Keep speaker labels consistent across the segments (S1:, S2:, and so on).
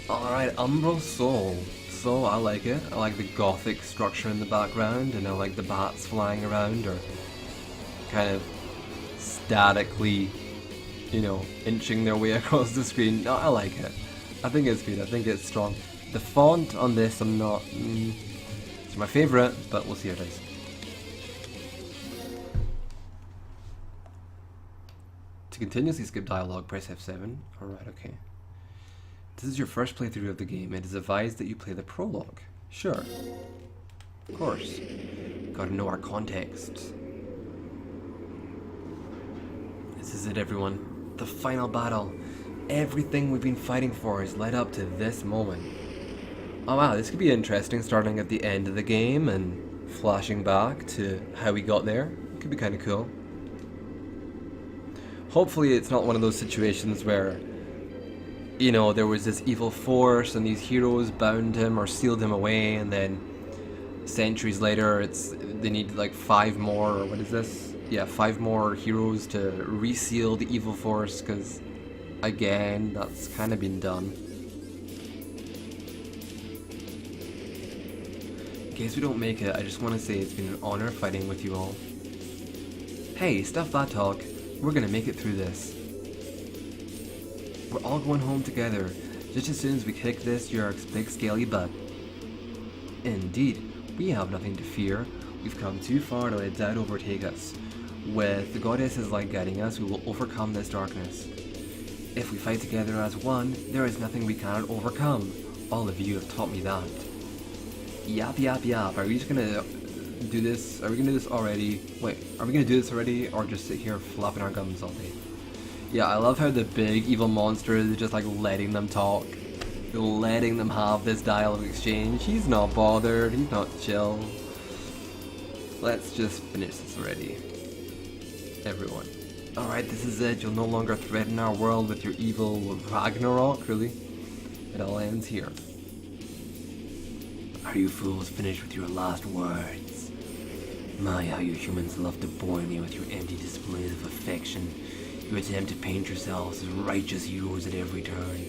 S1: Alright, Umbral Soul. So I like it. I like the gothic structure in the background, and I like the bats flying around or kind of statically, inching their way across the screen. No, I like it. I think it's good. I think it's strong. The font on this, I'm not. It's my favorite, but we'll see how it is. To continuously skip dialogue, press F7. Alright, okay. This is your first playthrough of the game. It is advised that you play the prologue. Sure. Of course. Gotta know our context. This is it, everyone. The final battle. Everything we've been fighting for has led up to this moment. Oh wow, this could be interesting, starting at the end of the game and flashing back to how we got there. It could be kind of cool. Hopefully it's not one of those situations where, there was this evil force and these heroes bound him or sealed him away, and then centuries later they need like 5 more, or what is this? Yeah, 5 more heroes to reseal the evil force, because again, that's kind of been done. In case we don't make it, I just want to say it's been an honor fighting with you all. Hey, stuff that talk. We're gonna make it through this. We're all going home together, just as soon as we kick this Yerk's big scaly butt. Indeed, we have nothing to fear. We've come too far to let doubt overtake us. With the goddess's light guiding us, we will overcome this darkness. If we fight together as one, there is nothing we cannot overcome. All of you have taught me that. Yap yap yap, are we just gonna do this? Are we gonna do this already? Wait, are we gonna do this already, or just sit here flapping our gums all day? Yeah, I love how the big evil monster is just like letting them talk. Letting them have this dialogue exchange. He's not bothered, he's not chill. Let's just finish this already. Everyone. Alright, this is it. You'll no longer threaten our world with your evil Ragnarok, really. It all ends here. Are you fools finished with your last words? My, how you humans love to bore me with your empty displays of affection. You attempt to paint yourselves as righteous heroes at every turn.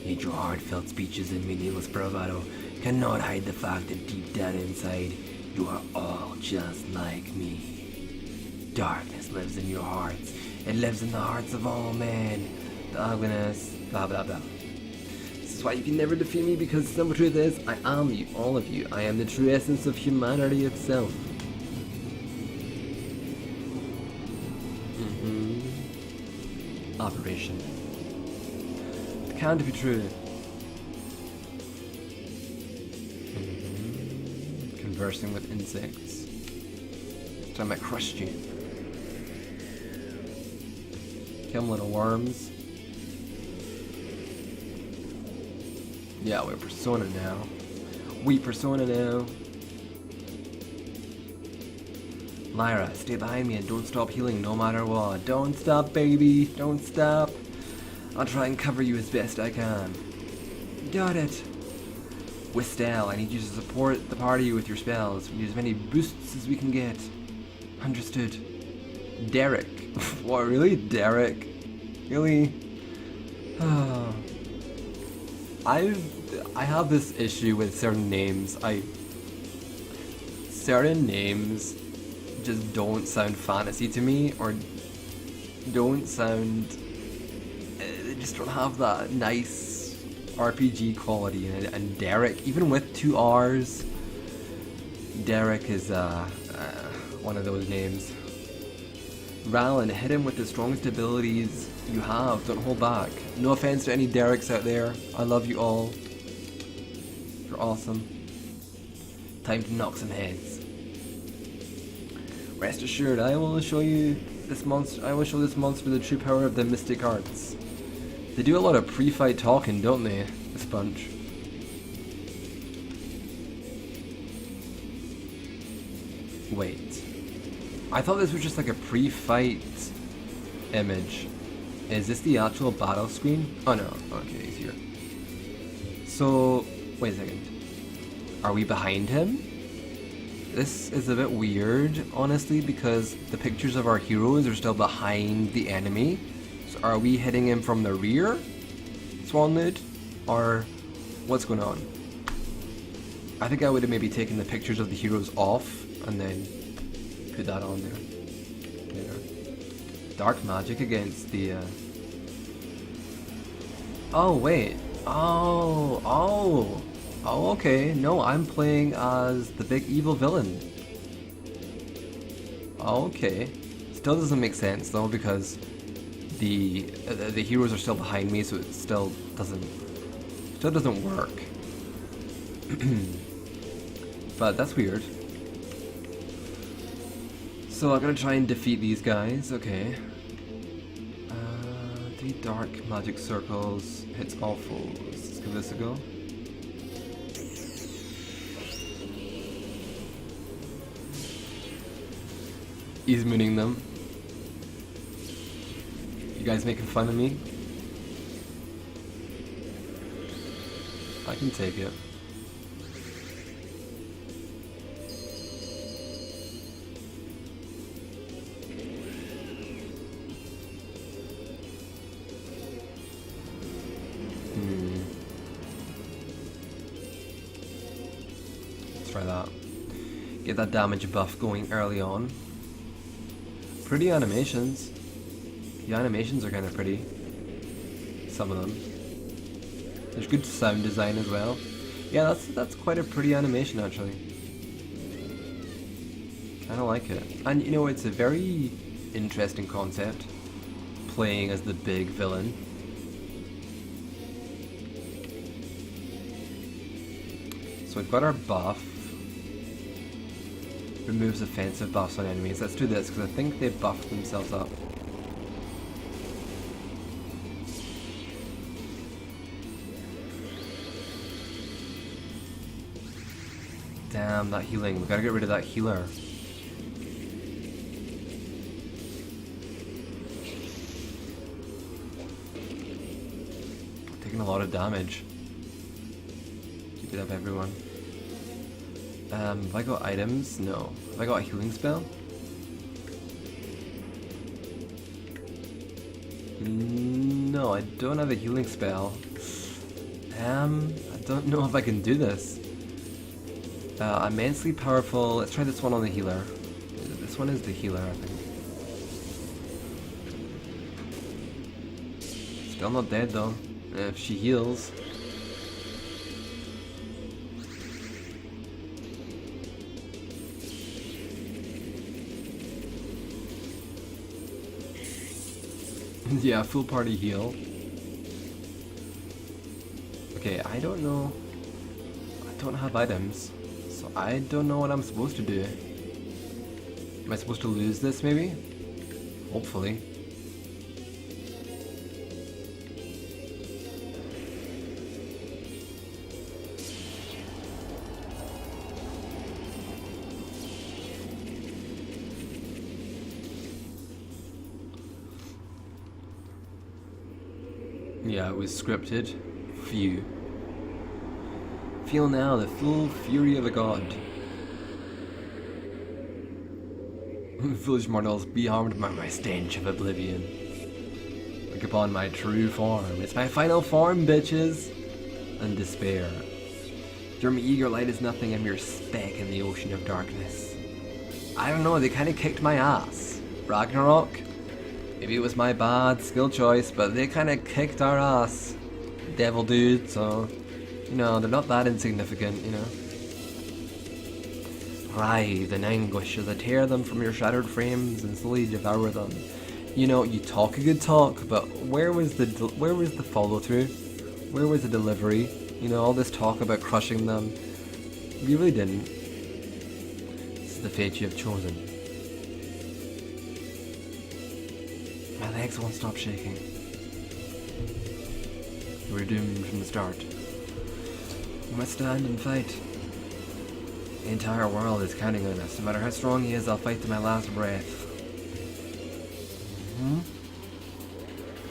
S1: Yet your heartfelt speeches and meaningless bravado cannot hide the fact that deep down inside, you are all just like me. Darkness lives in your hearts. It lives in the hearts of all men. The ugliness, blah blah blah. This is why you can never defeat me, because the simple truth is, I am you, all of you. I am the true essence of humanity itself. Operation. It can't be true. Conversing with insects. Time I crushed you. Come, little worms. Yeah, we're Persona now. We Persona now. Lyra, stay behind me and don't stop healing no matter what. Don't stop, baby. Don't stop. I'll try and cover you as best I can. Got it. Wistel, I need you to support the party with your spells. We need as many boosts as we can get. Understood. Derek. What, really? Derek? Really? I have this issue with certain names. Certain names just don't sound fantasy to me, or don't sound, they just don't have that nice RPG quality in it. And Derek, even with 2 R's, Derek is one of those names. Rallin, hit him with the strongest abilities you have, don't hold back. No offense to any Dereks out there, I love you all. You're awesome. Time to knock some heads. Rest assured, I will show this monster the true power of the mystic arts. They do a lot of pre-fight talking, don't they? This bunch. Wait. I thought this was just like a pre-fight image. Is this the actual battle screen? Oh no, okay, he's here. So, wait a second. Are we behind him? This is a bit weird, honestly, because the pictures of our heroes are still behind the enemy. So are we hitting him from the rear, Swanlid? Or what's going on? I think I would have maybe taken the pictures of the heroes off and then put that on there. Dark magic against the oh wait. Oh, okay. No, I'm playing as the big evil villain. Okay. Still doesn't make sense though, because the heroes are still behind me, so it still doesn't work. But that's weird. So I'm gonna try and defeat these guys. Okay. 3 dark magic circles hits all foes. Let's give this a go. He's mooning them. You guys making fun of me? I can take it. Let's try that. Get that damage buff going early on. Pretty animations. The animations are kind of pretty. Some of them. There's good sound design as well. Yeah, that's quite a pretty animation actually. Kind of like it. And you know, it's a very interesting concept. Playing as the big villain. So we've got our buff. Removes offensive buffs on enemies. Let's do this because I think they buffed themselves up. Damn, that healing. We gotta get rid of that healer. Taking a lot of damage. Keep it up, everyone. Have I got items? No. Have I got a healing spell? No, I don't have a healing spell. I don't know if I can do this. Immensely powerful. Let's try this one on the healer. This one is the healer, I think. Still not dead though. If she heals. Yeah, full party heal. Okay, I don't know. I don't have items. So I don't know what I'm supposed to do. Am I supposed to lose this maybe? Hopefully. Yeah, it was scripted. Phew. Feel now the full fury of a god. Foolish mortals, be harmed by my stench of oblivion. Look upon my true form. It's my final form, bitches! And despair. Your meager light is nothing, I'm your speck in the ocean of darkness. I don't know, they kinda kicked my ass. Ragnarok? Maybe it was my bad skill choice, but they kinda kicked our ass. Devil dude, so... You know, they're not that insignificant, you know. Writhe in anguish as I tear them from your shattered frames and slowly devour them. You know, you talk a good talk, but where was the follow through? Where was the delivery? You know, all this talk about crushing them. You really didn't. This is the fate you have chosen. My legs won't stop shaking. You were doomed from the start. You must stand and fight. The entire world is counting on us. No matter how strong he is, I'll fight to my last breath.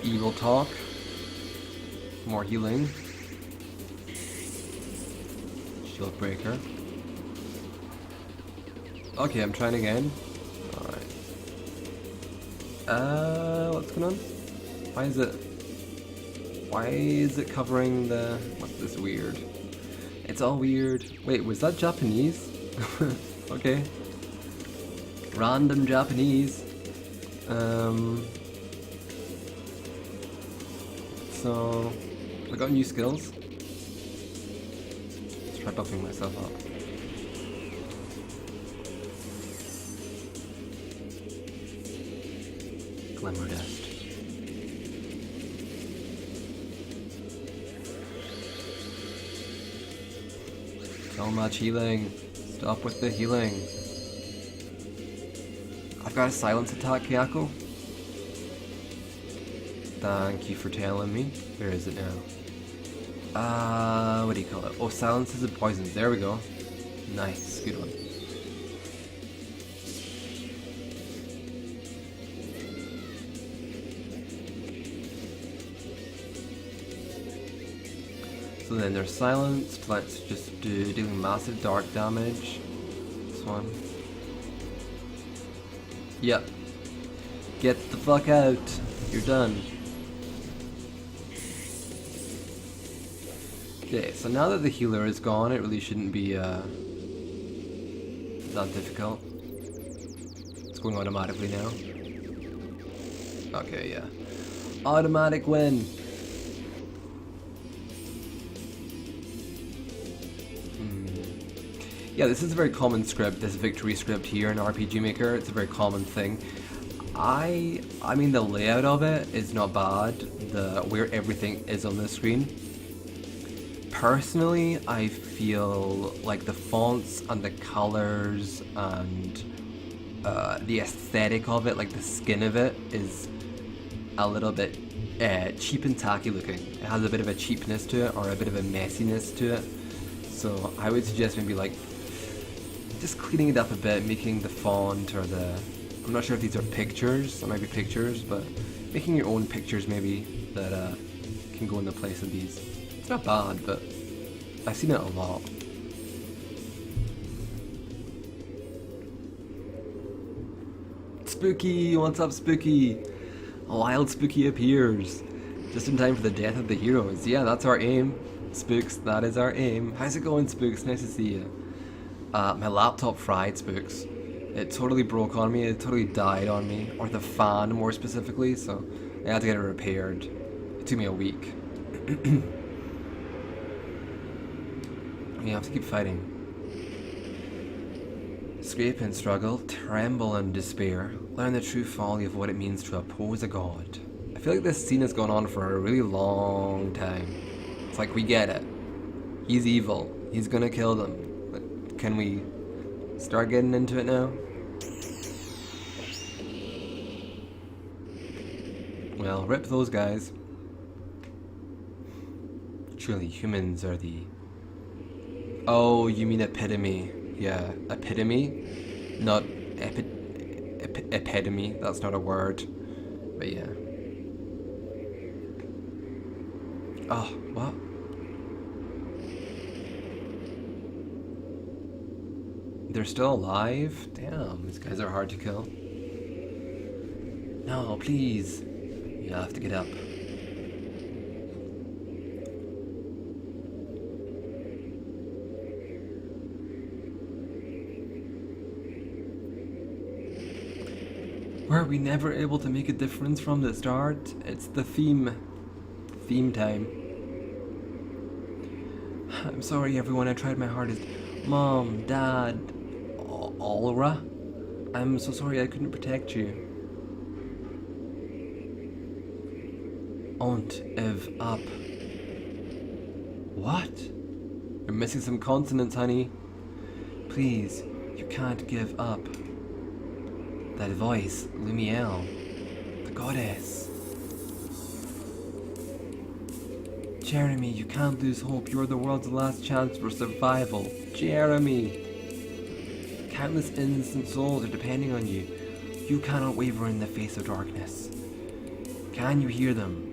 S1: Evil talk. More healing. Shield breaker. Okay, I'm trying again. Alright. What's going on? Why is it... Why is it covering the... What's this weird? It's all weird. Wait, was that Japanese? Okay. Random Japanese. So, I got new skills. Let's try buffing myself up. Glamour dust. So much healing. Stop with the healing. I've got a silence attack, Kyako. Thank you for telling me. Where is it now? What do you call it? Oh, silences and poisons. There we go. Nice. Good one. So then there's silence. Let's just do dealing massive dark damage. This one. Yep. Get the fuck out. You're done. Okay, so now that the healer is gone, it really shouldn't be that difficult. It's going automatically now. Okay, yeah. Automatic win. Yeah, this is a very common script, this victory script here in RPG Maker. It's a very common thing. I mean, the layout of it is not bad, where everything is on the screen. Personally, I feel like the fonts and the colors and the aesthetic of it, like the skin of it, is a little bit cheap and tacky looking. It has a bit of a cheapness to it, or a bit of a messiness to it. So I would suggest maybe like just cleaning it up a bit, making the font or I'm not sure if these are pictures, there might be pictures, but making your own pictures maybe that can go in the place of these. It's not bad, but I've seen it a lot. Spooky! What's up, Spooky? A wild Spooky appears. Just in time for the death of the heroes. Yeah, that's our aim. Spooks, that is our aim. How's it going, Spooks? Nice to see you. My laptop fried, Spooks. It totally broke on me, it totally died on me. Or the fan, more specifically, so I had to get it repaired. It took me a week. We have to keep fighting. Scrape and struggle, tremble and despair. Learn the true folly of what it means to oppose a god. I feel like this scene has gone on for a really long time. It's like, we get it. He's evil. He's gonna kill them. But can we start getting into it now? Well, rip those guys. Surely humans are the... Oh, you mean epitome. Yeah, epitome? Not epitome. That's not a word. But yeah. Oh, what? They're still alive? Damn, these guys are hard to kill. No, please. You have to get up. Were we never able to make a difference from the start? It's the theme. Theme time. I'm sorry everyone, I tried my hardest. Mom, Dad, Alra, I'm so sorry I couldn't protect you. Ont ev up. What? You're missing some consonants, honey. Please, you can't give up. That voice, Lumiel, the goddess. Jeremy, you can't lose hope. You're the world's last chance for survival. Jeremy! Countless innocent souls are depending on you. You cannot waver in the face of darkness. Can you hear them?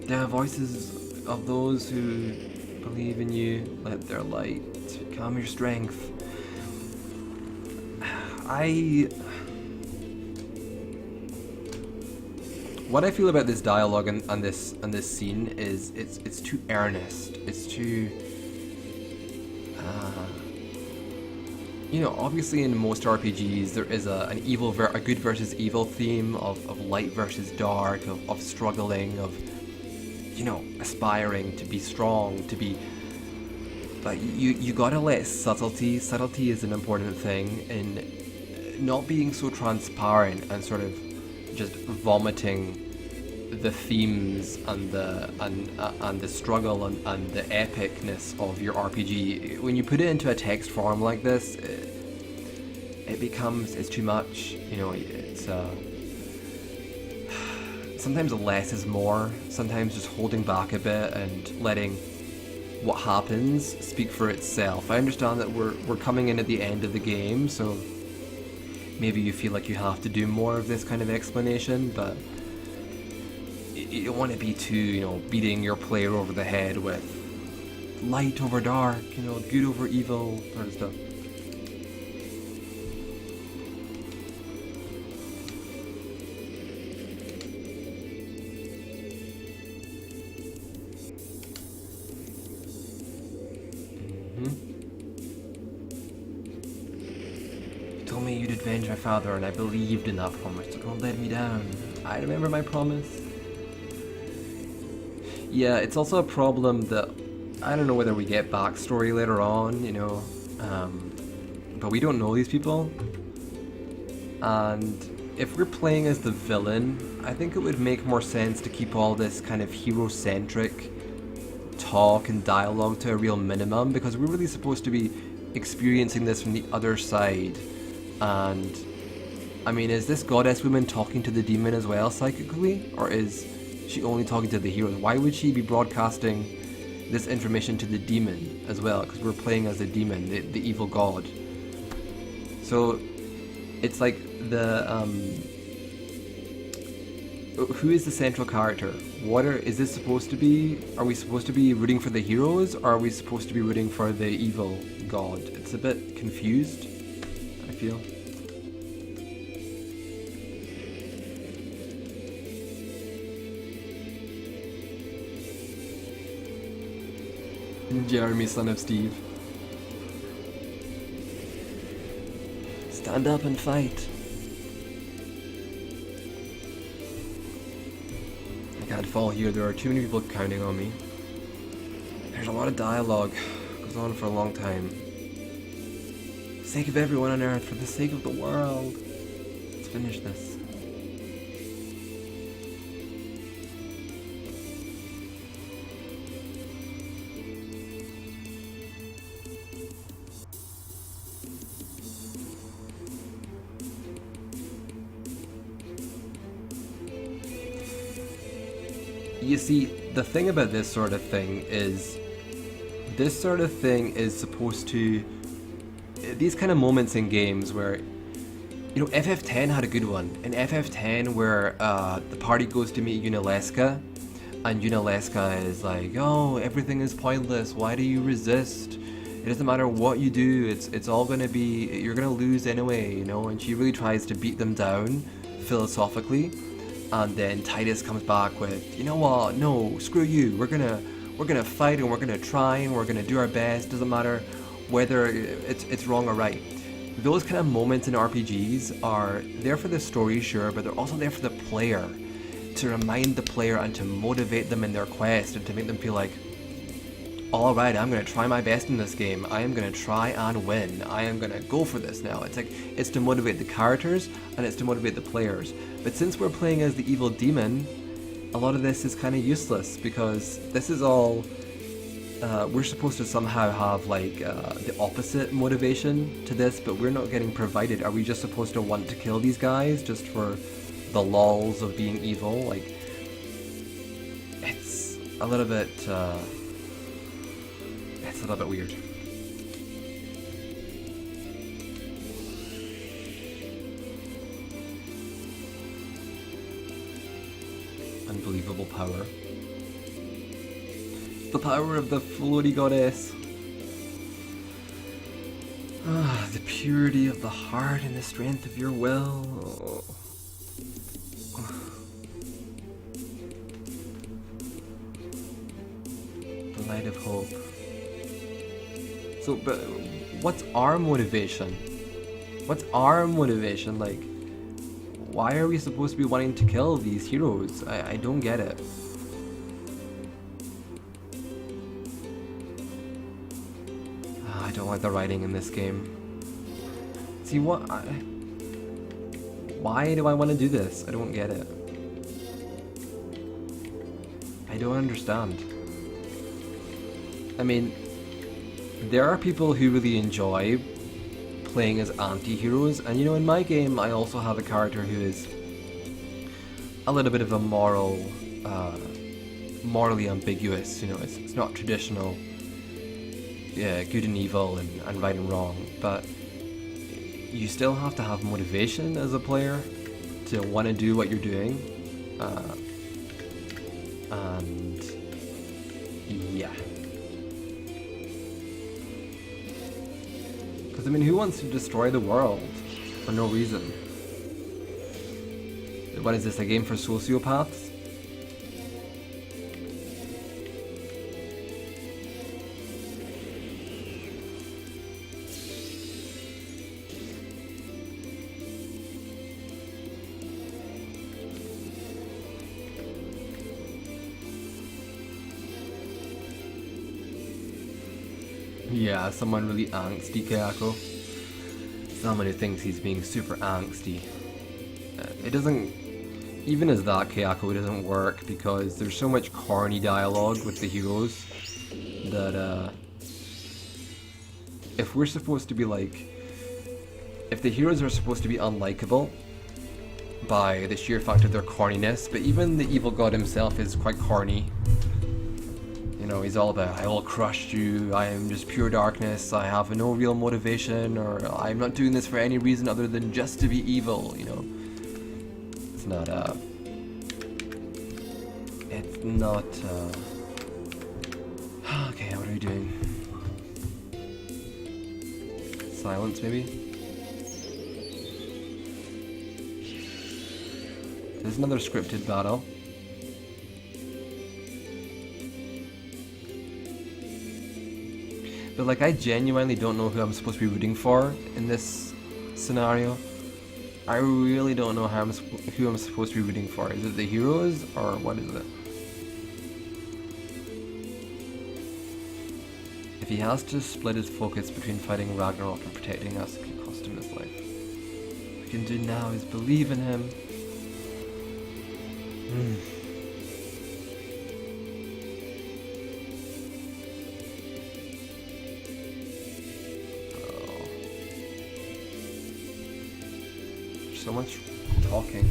S1: They are voices of those who believe in you. Let their light calm your strength. what I feel about this dialogue and this scene is it's too earnest. It's too you know, obviously in most RPGs there is a good versus evil theme of light versus dark, of struggling, of, you know, aspiring to be strong, to be. But you gotta let subtlety is an important thing in not being so transparent and sort of just vomiting the themes and the struggle and the epicness of your RPG. When you put it into a text form like this, it's too much. You know, it's sometimes less is more. Sometimes just holding back a bit and letting what happens speak for itself. I understand that we're coming in at the end of the game, so maybe you feel like you have to do more of this kind of explanation, but you don't want to be too, you know, beating your player over the head with light over dark, you know, good over evil sort of stuff. You told me you'd avenge my father, and I believed in that promise, so don't let me down. I remember my promise. Yeah, it's also a problem that I don't know whether we get backstory later on, you know, but we don't know these people. And if we're playing as the villain, I think it would make more sense to keep all this kind of hero-centric talk and dialogue to a real minimum, because we're really supposed to be experiencing this from the other side. And I mean, is this goddess woman talking to the demon as well psychically, or is she only talking to the heroes? Why would she be broadcasting this information to the demon as well? Because we're playing as the demon, the evil god. So it's like who is the central character? Is this supposed to be? Are we supposed to be rooting for the heroes, or are we supposed to be rooting for the evil god? It's a bit confused, I feel. Jeremy, son of Steve. Stand up and fight. I can't fall here, there are too many people counting on me. There's a lot of dialogue, goes on for a long time. For the sake of everyone on Earth, for the sake of the world. Let's finish this. You see, the thing about this sort of thing is supposed to, these kind of moments in games where, you know, FF10 had a good one. In FF10 where the party goes to meet Unalesca, and Unalesca is like, oh, everything is pointless, why do you resist? It doesn't matter what you do, it's all gonna be, you're gonna lose anyway, you know, and she really tries to beat them down philosophically. And then Titus comes back with, you know what, no, screw you, we're gonna fight and we're gonna try and we're gonna do our best, doesn't matter whether it's wrong or right. Those kind of moments in RPGs are there for the story, sure, but they're also there for the player, to remind the player and to motivate them in their quest and to make them feel like, alright, I'm gonna try my best in this game, I am gonna try and win, I am gonna go for this now. It's like, it's to motivate the characters and it's to motivate the players. But since we're playing as the evil demon, a lot of this is kind of useless, because this is all, we're supposed to somehow have like the opposite motivation to this, but we're not getting provided. Are we just supposed to want to kill these guys just for the lols of being evil? Like, it's a little bit, it's a little bit weird. Unbelievable power. The power of the floaty goddess. Ah, the purity of the heart and the strength of your will. Light of hope. So, but what's our motivation? What's our motivation? Like, why are we supposed to be wanting to kill these heroes? I don't get it. I don't like the writing in this game. See what? Why do I want to do this? I don't get it. I don't understand. I mean, there are people who really enjoy playing as anti-heroes, and you know, in my game I also have a character who is a little bit of a morally ambiguous. You know, it's not traditional, yeah, good and evil and right and wrong, but you still have to have motivation as a player to want to do what you're doing, and yeah. Because, I mean, who wants to destroy the world for no reason? What is this, a game for sociopaths? Yeah, someone really angsty, Kayako. Someone who thinks he's being super angsty. It doesn't... Even as that, Kayako, it doesn't work because there's so much corny dialogue with the heroes that, if we're supposed to be like... If the heroes are supposed to be unlikable by the sheer fact of their corniness, but even the evil god himself is quite corny. You know, he's all about, I will crush you, I am just pure darkness, I have no real motivation, or I'm not doing this for any reason other than just to be evil, you know. It's not, okay, what are we doing? Silence, maybe? There's another scripted battle. But like, I genuinely don't know who I'm supposed to be rooting for in this scenario. I really don't know who I'm supposed to be rooting for. Is it the heroes, or what is it? If he has to split his focus between fighting Ragnarok and protecting us, it can cost him his life. What we can do now is believe in him. So much talking.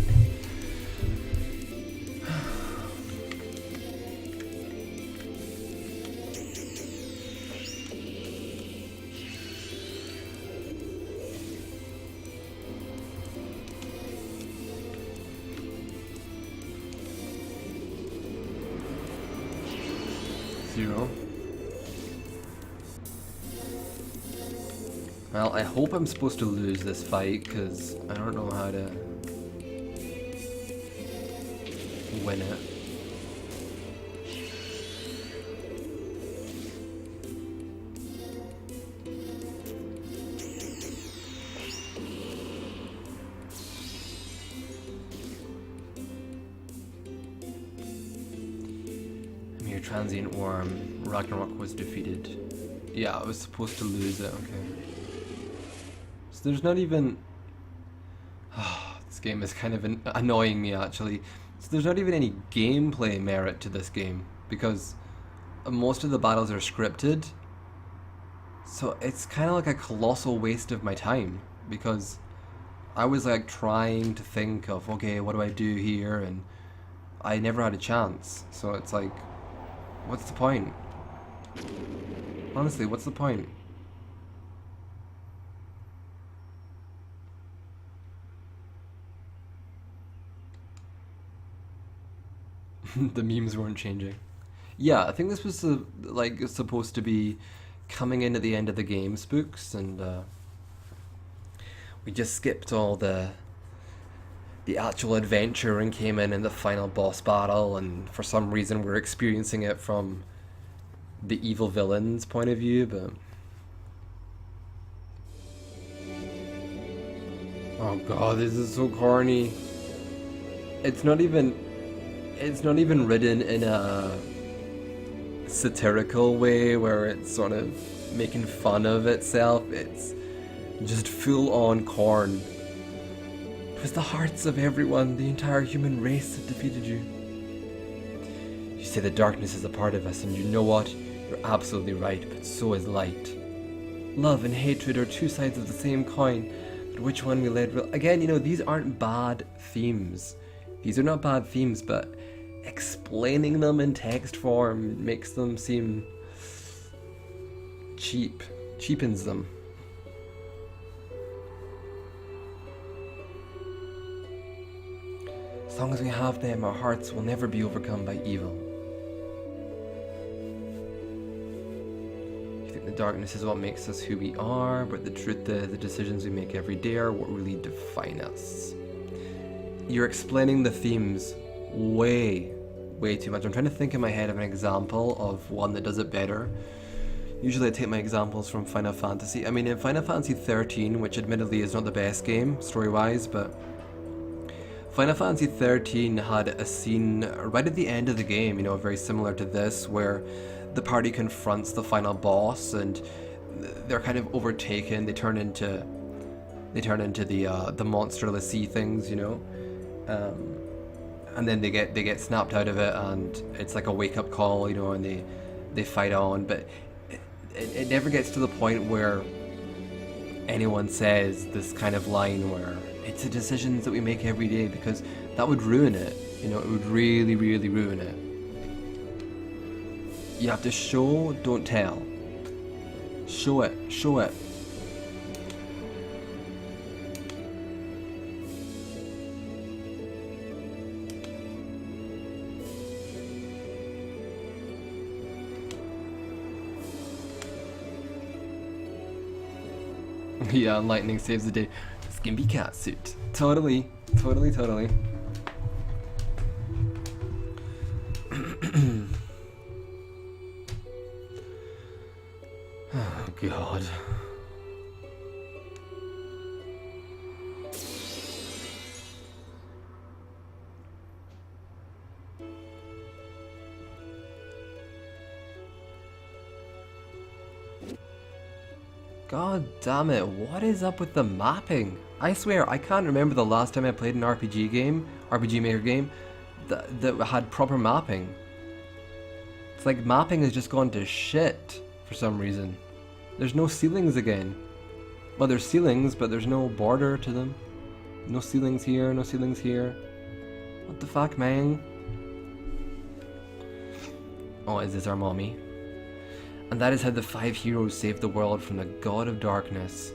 S1: Zero. Well, I hope I'm supposed to lose this fight, because I don't know how to win it. Mere transient worm. Ragnarok was defeated. Yeah, I was supposed to lose it, okay. So there's not even... this game is kind of annoying me, actually. So there's not even any gameplay merit to this game, because most of the battles are scripted. So it's kind of like a colossal waste of my time, because I was like trying to think of, okay, what do I do here, and I never had a chance. So it's like, what's the point? Honestly, what's the point? The memes weren't changing. Yeah, I think this was like supposed to be coming in at the end of the game spooks, and we just skipped all the actual adventure and came in the final boss battle, and for some reason we're experiencing it from the evil villain's point of view, but oh god, this is so corny. It's not even written in a satirical way where it's sort of making fun of itself. It's just full on corn. It was the hearts of everyone, the entire human race that defeated you. You say the darkness is a part of us, and you know what? You're absolutely right, but so is light. Love and hatred are two sides of the same coin, but which one we let will... Again, these aren't bad themes. These are not bad themes, but explaining them in text form makes them seem cheap. Cheapens them. As long as we have them, our hearts will never be overcome by evil. You think the darkness is what makes us who we are, but the truth is the decisions we make every day are what really define us. You're explaining the themes way too much. I'm trying to think in my head of an example of one that does it better. Usually I take my examples from Final Fantasy. I mean, in Final Fantasy 13, which admittedly is not the best game, story-wise, but Final Fantasy 13 had a scene right at the end of the game, very similar to this, where the party confronts the final boss and they're kind of overtaken. They turn into the monstrous sea things, and then they get snapped out of it, and it's like a wake-up call, and they fight on. But it never gets to the point where anyone says this kind of line where it's the decisions that we make every day, because that would ruin it. It would really ruin it. You have to show, don't tell. Show it. Yeah, lightning saves the day. Skimpy cat suit. Totally. Oh god. God damn it, what is up with the mapping? I swear, I can't remember the last time I played an RPG Maker game, that had proper mapping. It's like mapping has just gone to shit for some reason. There's no ceilings again. Well, there's ceilings, but there's no border to them. No ceilings here, no ceilings here. What the fuck, man? Oh, is this our mommy? And that is how the 5 heroes saved the world from the god of darkness,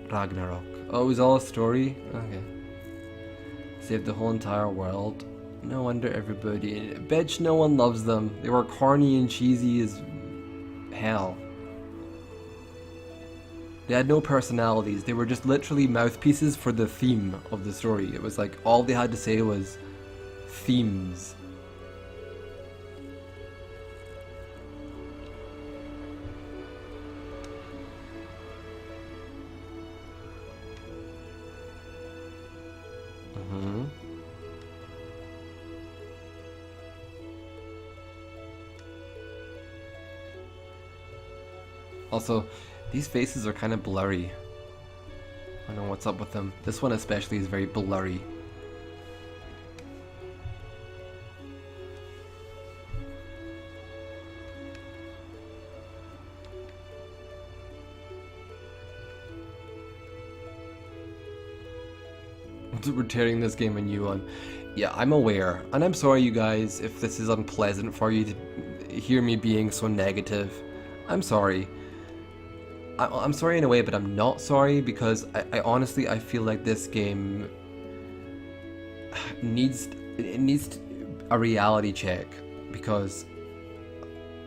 S1: Ragnarok. Oh, it was all a story? Okay. Saved the whole entire world. No wonder everybody... Bitch, no one loves them. They were corny and cheesy as hell. They had no personalities. They were just literally mouthpieces for the theme of the story. It was like, all they had to say was themes. Also, these faces are kind of blurry. I don't know what's up with them. This one especially is very blurry. We're tearing this game a new one. Yeah, I'm aware. And I'm sorry, you guys, if this is unpleasant for you to hear me being so negative. I'm sorry. I'm sorry in a way, but I'm not sorry, because I honestly, I feel like this game needs a reality check, because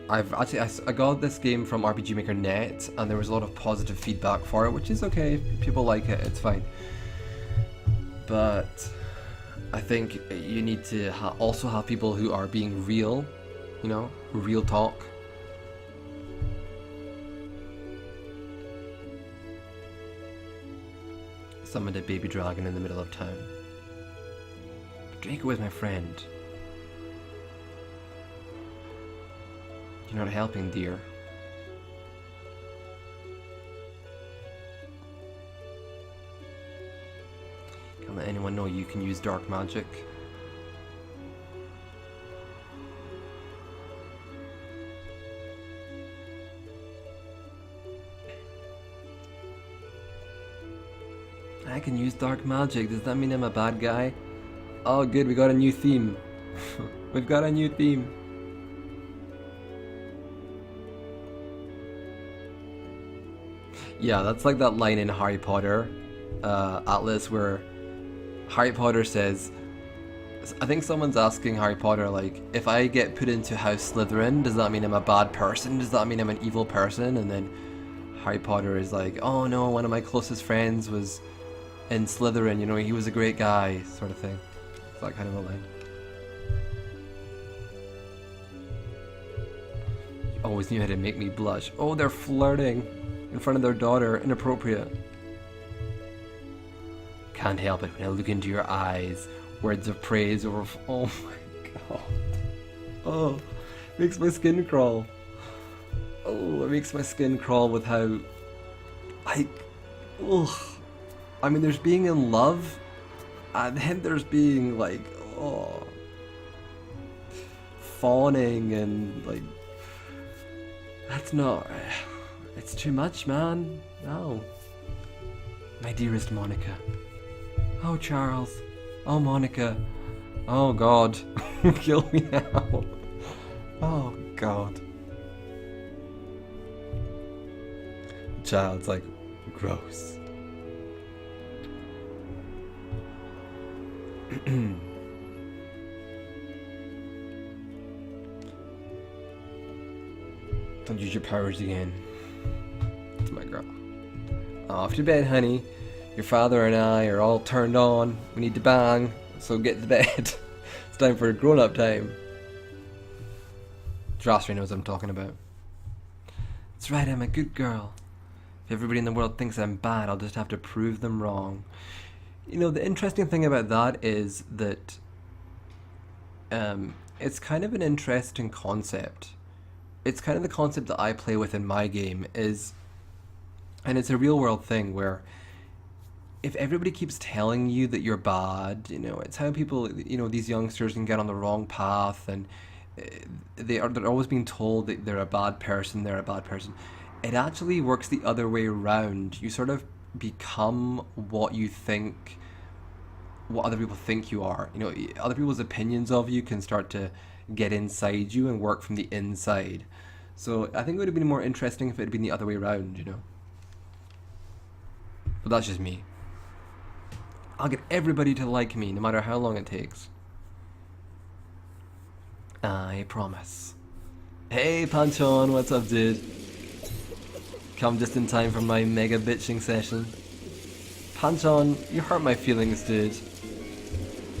S1: I got this game from RPG Maker Net, and there was a lot of positive feedback for it, which is okay. If people like it, it's fine. But I think you need to also have people who are being real, real talk. Summoned a baby dragon in the middle of town. Draco is my friend. You're not helping, dear. Can't let anyone know you can use dark magic. I can use dark magic. Does that mean I'm a bad guy? Oh good, we got a new theme. We've got a new theme. Yeah, that's like that line in Harry Potter, Atlas, where Harry Potter says, I think someone's asking Harry Potter, like, if I get put into House Slytherin, does that mean I'm a bad person? Does that mean I'm an evil person? And then Harry Potter is like, oh no, one of my closest friends was in Slytherin, you know, he was a great guy, sort of thing. It's that kind of a line. You always knew how to make me blush. Oh, they're flirting in front of their daughter. Inappropriate. Can't help it when I look into your eyes. Words of praise over... Oh my god. Oh, makes my skin crawl. Oh, it makes my skin crawl with how... Like... Ugh. I mean, there's being in love, and then there's being, like, oh... fawning and, like... That's not... It's too much, man. No. My dearest Monica. Oh, Charles. Oh, Monica. Oh, God. Kill me now. Oh, God. The child's like, gross. Don't use your powers again. It's my girl. Off to bed, honey. Your father and I are all turned on. We need to bang, so get to bed. It's time for grown-up time. Drossery knows what I'm talking about. That's right, I'm a good girl. If everybody in the world thinks I'm bad, I'll just have to prove them wrong. You know, the interesting thing about that is that it's kind of an interesting concept. It's kind of the concept that I play with in my game is, and it's a real world thing where if everybody keeps telling you that you're bad, you know, it's how people, you know, these youngsters can get on the wrong path, and they're always being told that they're a bad person, It actually works the other way around. You sort of become what you think, what other people think you are. You know, other people's opinions of you can start to get inside you and work from the inside. So I think it would have been more interesting if it had been the other way around, you know. But that's just me. I'll get everybody to like me, no matter how long it takes. I promise. Hey, Panchon, what's up, dude? Come just in time for my mega bitching session. Panchon, you hurt my feelings, dude.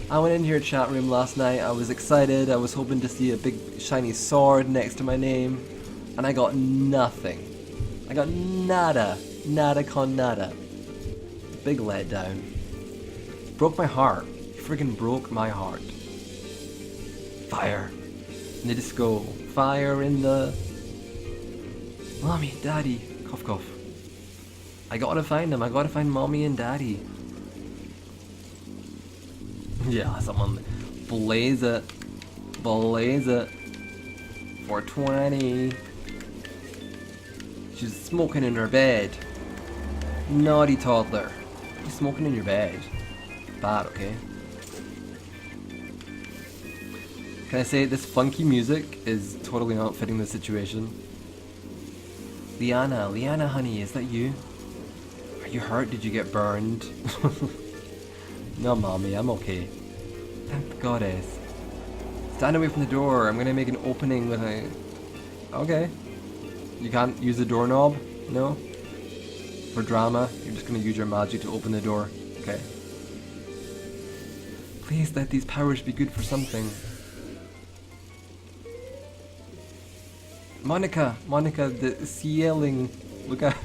S1: I went into your chat room last night, I was excited, I was hoping to see a big shiny sword next to my name, and I got nothing. I got nada. Nada con nada. Big letdown. Broke my heart. You friggin' broke my heart. Fire in the disco. Fire in the... Mommy, Daddy. Cough, cough. I gotta find them. I gotta find Mommy and Daddy. Yeah, someone blaze it. Blaze it. 420. She's smoking in her bed. Naughty toddler. You're smoking in your bed. Bad, okay? Can I say this funky music is totally not fitting the situation? Liana, honey, is that you? Are you hurt? Did you get burned? No, Mommy, I'm okay. Thank the goddess. Stand away from the door. I'm gonna make an opening with a... Okay. You can't use the doorknob? No? For drama, you're just gonna use your magic to open the door. Okay. Please let these powers be good for something. Monica, the ceiling. Look out.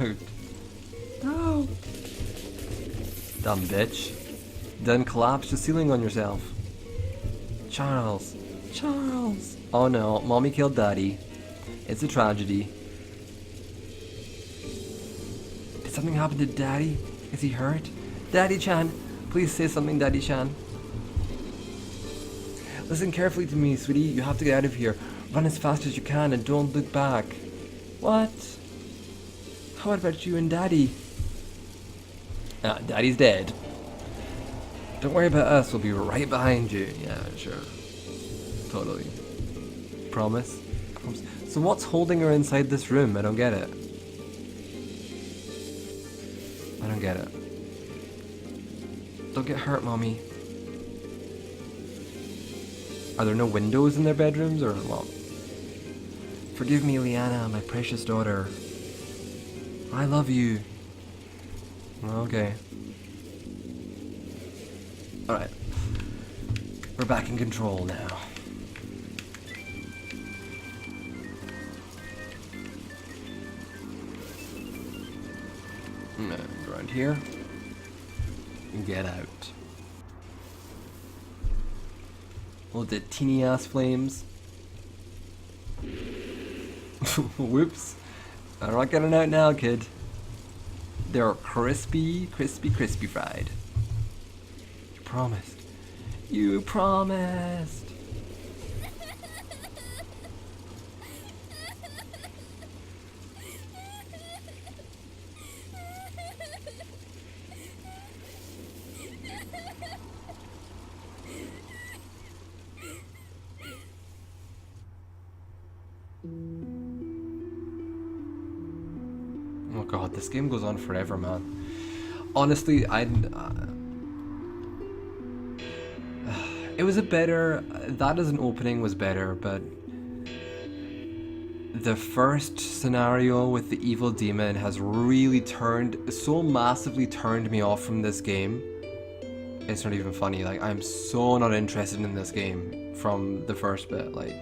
S1: No. Dumb bitch. Then collapse the ceiling on yourself. Charles. Charles. Oh no, mommy killed daddy. It's a tragedy. Did something happen to daddy? Is he hurt? Daddy-chan, please say something, Daddy-chan. Listen carefully to me, sweetie. You have to get out of here. Run as fast as you can and don't look back. What? How about you and Daddy? Ah, Daddy's dead. Don't worry about us. We'll be right behind you. Yeah, sure. Totally. Promise? Promise. So what's holding her inside this room? I don't get it. I don't get it. Don't get hurt, Mommy. Are there no windows in their bedrooms or what? Forgive me, Liana, my precious daughter. I love you. Okay. Alright. We're back in control now. Go around here. And get out. Oh, the teeny ass flames. Whoops. I'm not getting out now, kid. They're crispy, crispy, crispy fried. You promised. You promised. Oh god, this game goes on forever, man. Honestly, it was a better... That as an opening was better, but... The first scenario with the evil demon has really so massively turned me off from this game. It's not even funny, like, I'm so not interested in this game from the first bit, like...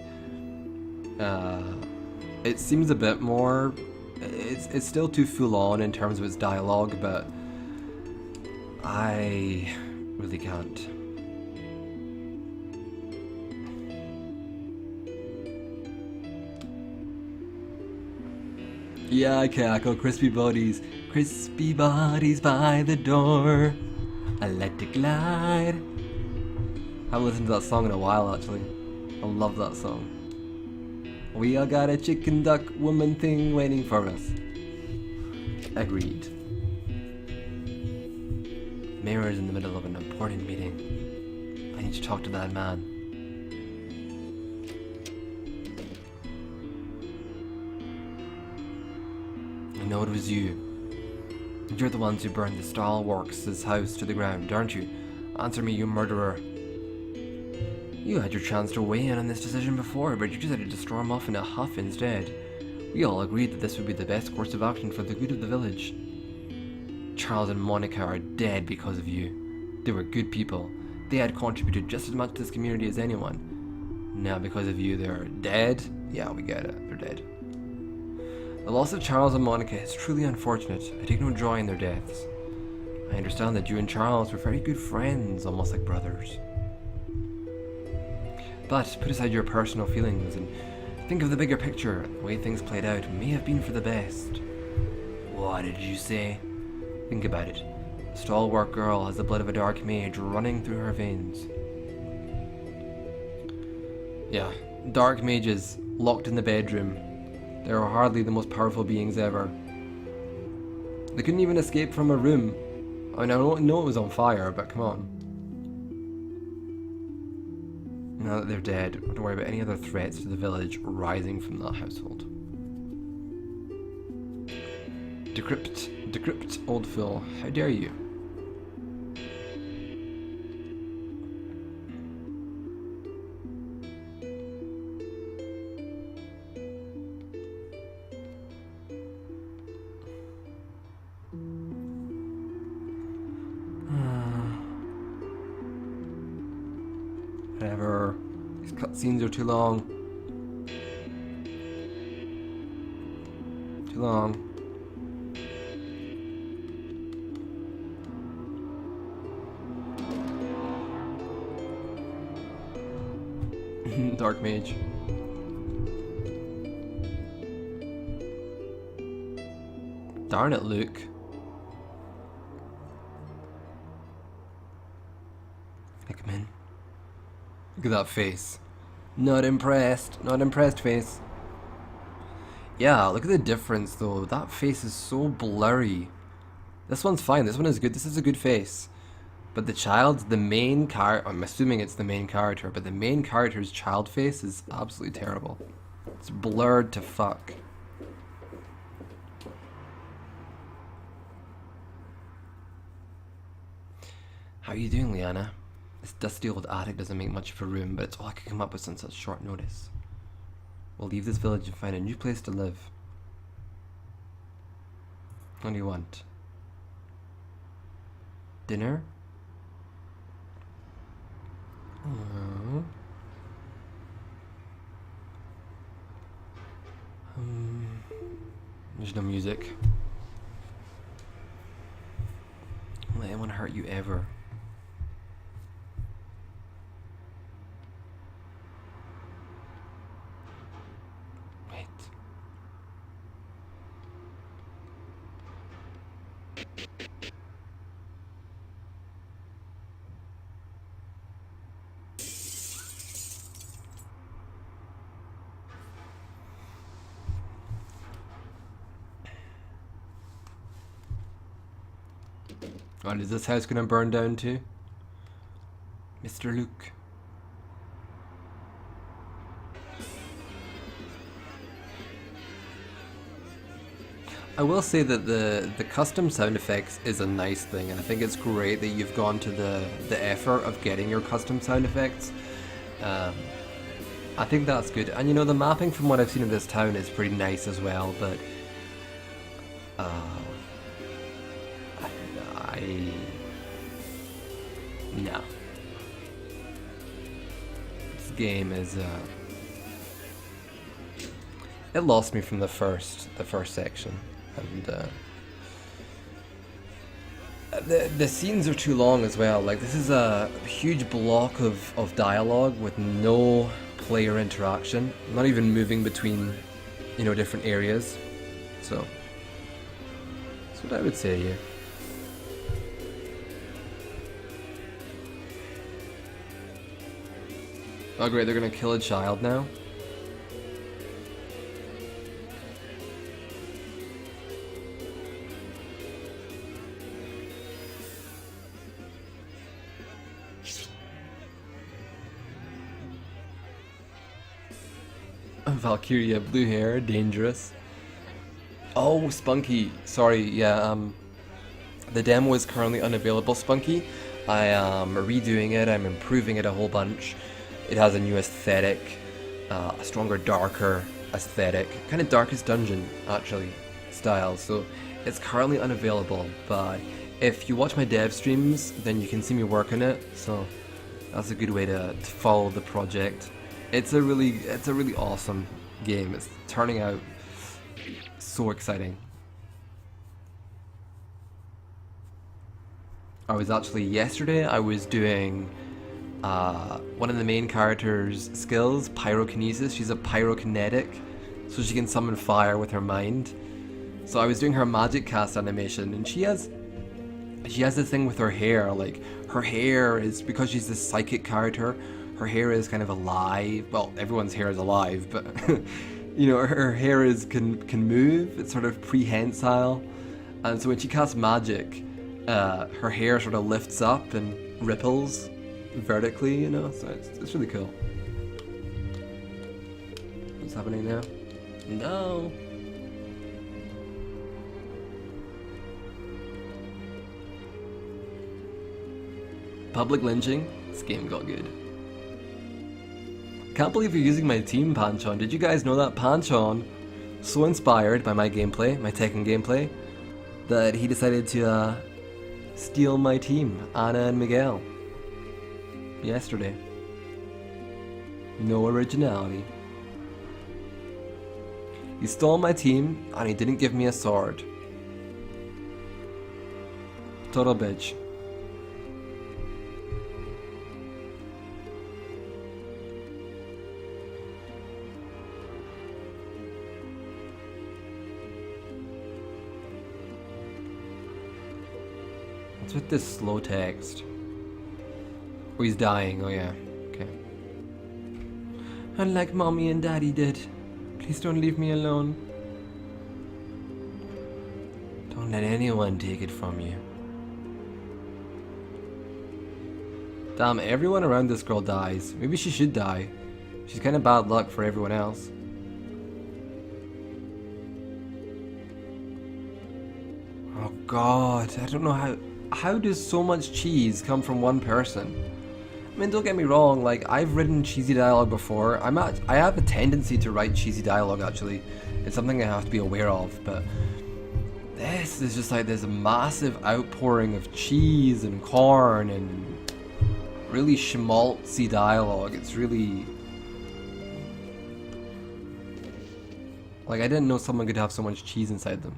S1: It seems a bit more... It's still too full on in terms of its dialogue, but I really can't. Yeah, I cackle. Crispy bodies by the door. I let it glide. I haven't listened to that song in a while, actually. I love that song. We all got a chicken duck woman thing waiting for us. Agreed. Mayor's in the middle of an important meeting. I need to talk to that man. I know it was you. You're the ones who burned the Stalworks' house to the ground, aren't you? Answer me, you murderer. You had your chance to weigh in on this decision before, but you decided to storm off in a huff instead. We all agreed that this would be the best course of action for the good of the village. Charles and Monica are dead because of you. They were good people. They had contributed just as much to this community as anyone. Now because of you, they're dead? Yeah, we get it. They're dead. The loss of Charles and Monica is truly unfortunate. I take no joy in their deaths. I understand that you and Charles were very good friends, almost like brothers. But put aside your personal feelings and think of the bigger picture. The way things played out may have been for the best. What did you say? Think about it. The stalwart girl has the blood of a dark mage running through her veins. Yeah, dark mages locked in the bedroom. They are hardly the most powerful beings ever. They couldn't even escape from a room. I mean, I know it was on fire, but come on. Now that they're dead, don't worry about any other threats to the village rising from that household. Decrypt, old fool, how dare you? Whatever. These cutscenes are too long. Too long. Dark Mage. Darn it, Luke. Hickman. Look at that face. Not impressed. Not impressed face. Yeah, look at the difference though. That face is so blurry. This one's fine. This one is good. This is a good face. But the child's, the main character, I'm assuming it's the main character, but the main character's child face is absolutely terrible. It's blurred to fuck. How are you doing, Liana? This dusty old attic doesn't make much of a room, but it's all I could come up with on such short notice. We'll leave this village and find a new place to live. What do you want? Dinner? Oh. There's no music. Won't let anyone hurt you ever. Wait. Oh, is this house gonna burn down too? Mr. Luke. I will say that the custom sound effects is a nice thing, and I think it's great that you've gone to the effort of getting your custom sound effects. I think that's good, and you know, the mapping from what I've seen of this town is pretty nice as well, but no. This game is it lost me from the first section, and the scenes are too long as well. Like, this is a huge block of dialogue with no player interaction, not even moving between, you know, different areas. So that's what I would say here. Oh great, they're gonna kill a child now? Valkyria, blue hair, dangerous. Oh, Spunky. Sorry, yeah, the demo is currently unavailable, Spunky. I am redoing it, I'm improving it a whole bunch. It has a new aesthetic, a stronger, darker aesthetic, kind of Darkest Dungeon, actually, style. So it's currently unavailable, but if you watch my dev streams, then you can see me work on it. So that's a good way to follow the project. It's a really awesome game. It's turning out so exciting. Yesterday I was doing one of the main character's skills, pyrokinesis. She's a pyrokinetic, so she can summon fire with her mind. So I was doing her magic cast animation, and she has this thing with her hair. Like, her hair is, because she's this psychic character, her hair is kind of alive. Well, everyone's hair is alive, but you know, her hair can move. It's sort of prehensile, and so when she casts magic, her hair sort of lifts up and ripples vertically, you know, so it's really cool. What's happening now? No. Public lynching? This game got good. Can't believe you're using my team, Panchon. Did you guys know that Panchon, so inspired by my gameplay, my Tekken gameplay, that he decided to steal my team, Anna and Miguel, yesterday. No originality. He stole my team and he didn't give me a sword. Total bitch. What's with this slow text? Oh, he's dying. Oh yeah. Okay. Unlike mommy and daddy did. Please don't leave me alone. Don't let anyone take it from you. Damn, everyone around this girl dies. Maybe she should die. She's kind of bad luck for everyone else. Oh god, I don't know how does so much cheese come from one person? I mean, don't get me wrong, like, I've written cheesy dialogue before. I have a tendency to write cheesy dialogue, actually. It's something I have to be aware of, but this is just like this massive outpouring of cheese and corn and really schmaltzy dialogue. It's really... like, I didn't know someone could have so much cheese inside them.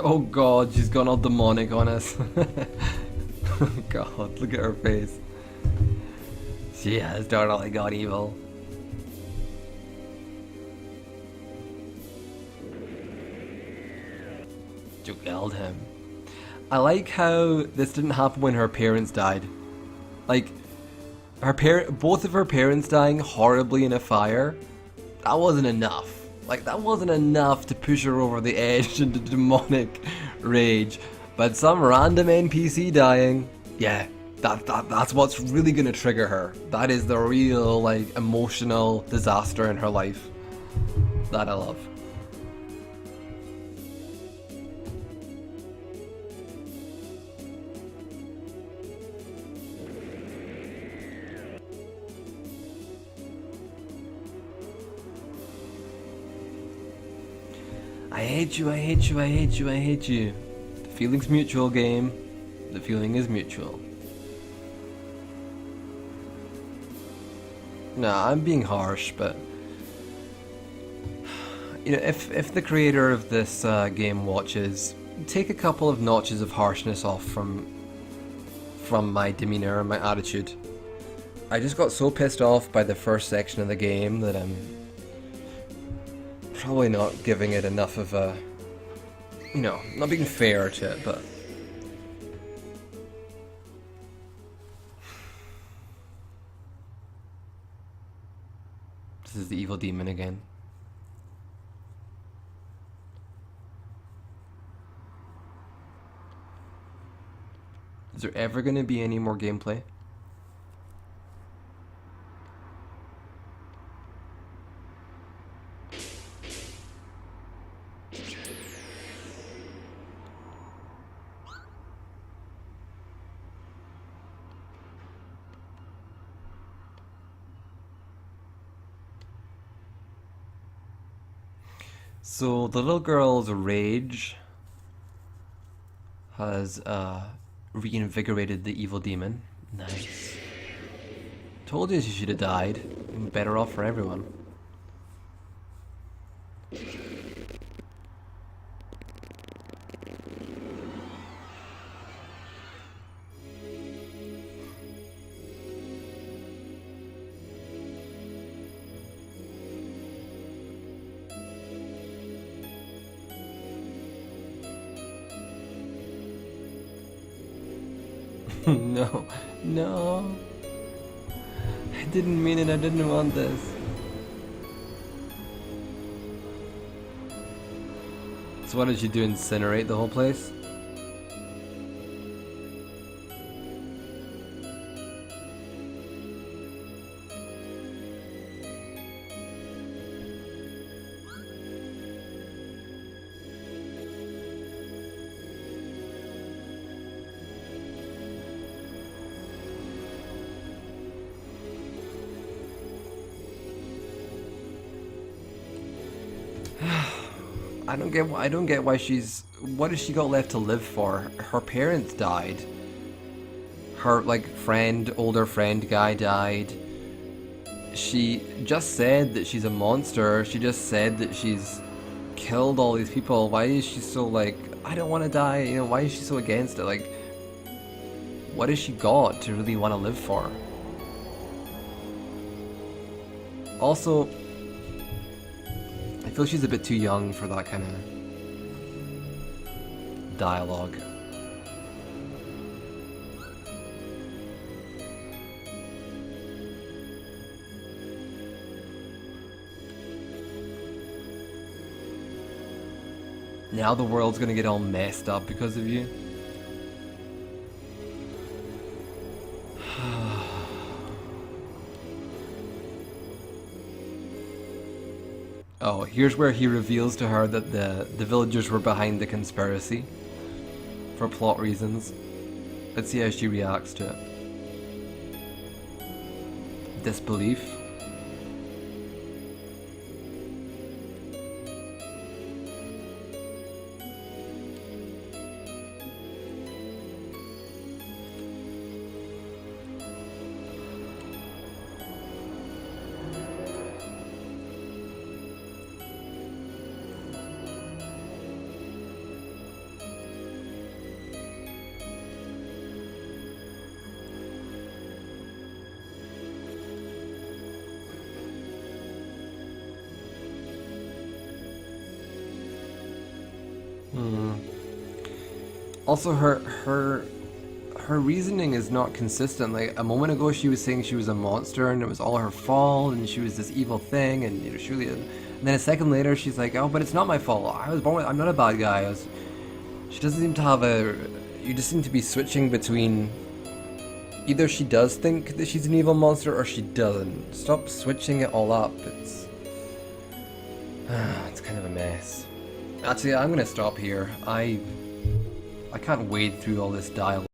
S1: Oh god, she's gone all demonic on us. Oh god, look at her face. She has totally got evil. You killed him. I like how this didn't happen when her parents died. Like, both of her parents dying horribly in a fire, that wasn't enough. Like, that wasn't enough to push her over the edge into demonic rage. But some random NPC dying, yeah, that's what's really gonna trigger her. That is the real, like, emotional disaster in her life. That I love. I hate you, I hate you, I hate you, I hate you. The feeling's mutual, game. The feeling is mutual. Nah, I'm being harsh, but... you know, if the creator of this game watches, take a couple of notches of harshness off from my demeanor and my attitude. I just got so pissed off by the first section of the game that I'm probably not giving it enough of a, you know, not being fair to it, but this is the evil demon again. Is there ever going to be any more gameplay? So the little girl's rage has reinvigorated the evil demon. Nice. Told you she should have died. Better off for everyone. No, no. I didn't mean it, I didn't want this. So what did you do, incinerate the whole place? I don't get why she's... what has she got left to live for? Her parents died. Her, like, older friend guy died. she just said that she's a monster. She just said that she's killed all these people. Why is she so like, I don't want to die? You know, why is she so against it? Like, what has she got to really want to live for? Also, I feel she's a bit too young for that kind of dialogue. Now the world's gonna get all messed up because of you. Oh, here's where he reveals to her that the villagers were behind the conspiracy for plot reasons. Let's see how she reacts to it. Disbelief. Also, her reasoning is not consistent. Like a moment ago, she was saying she was a monster and it was all her fault, and she was this evil thing, and you know, she really. And then a second later, she's like, "Oh, but it's not my fault. I was born with. I'm not a bad guy." She doesn't seem to have a. You just seem to be switching between. Either she does think that she's an evil monster, or she doesn't. Stop switching it all up. It's kind of a mess. Actually, I'm gonna stop here. I can't wade through all this dialogue.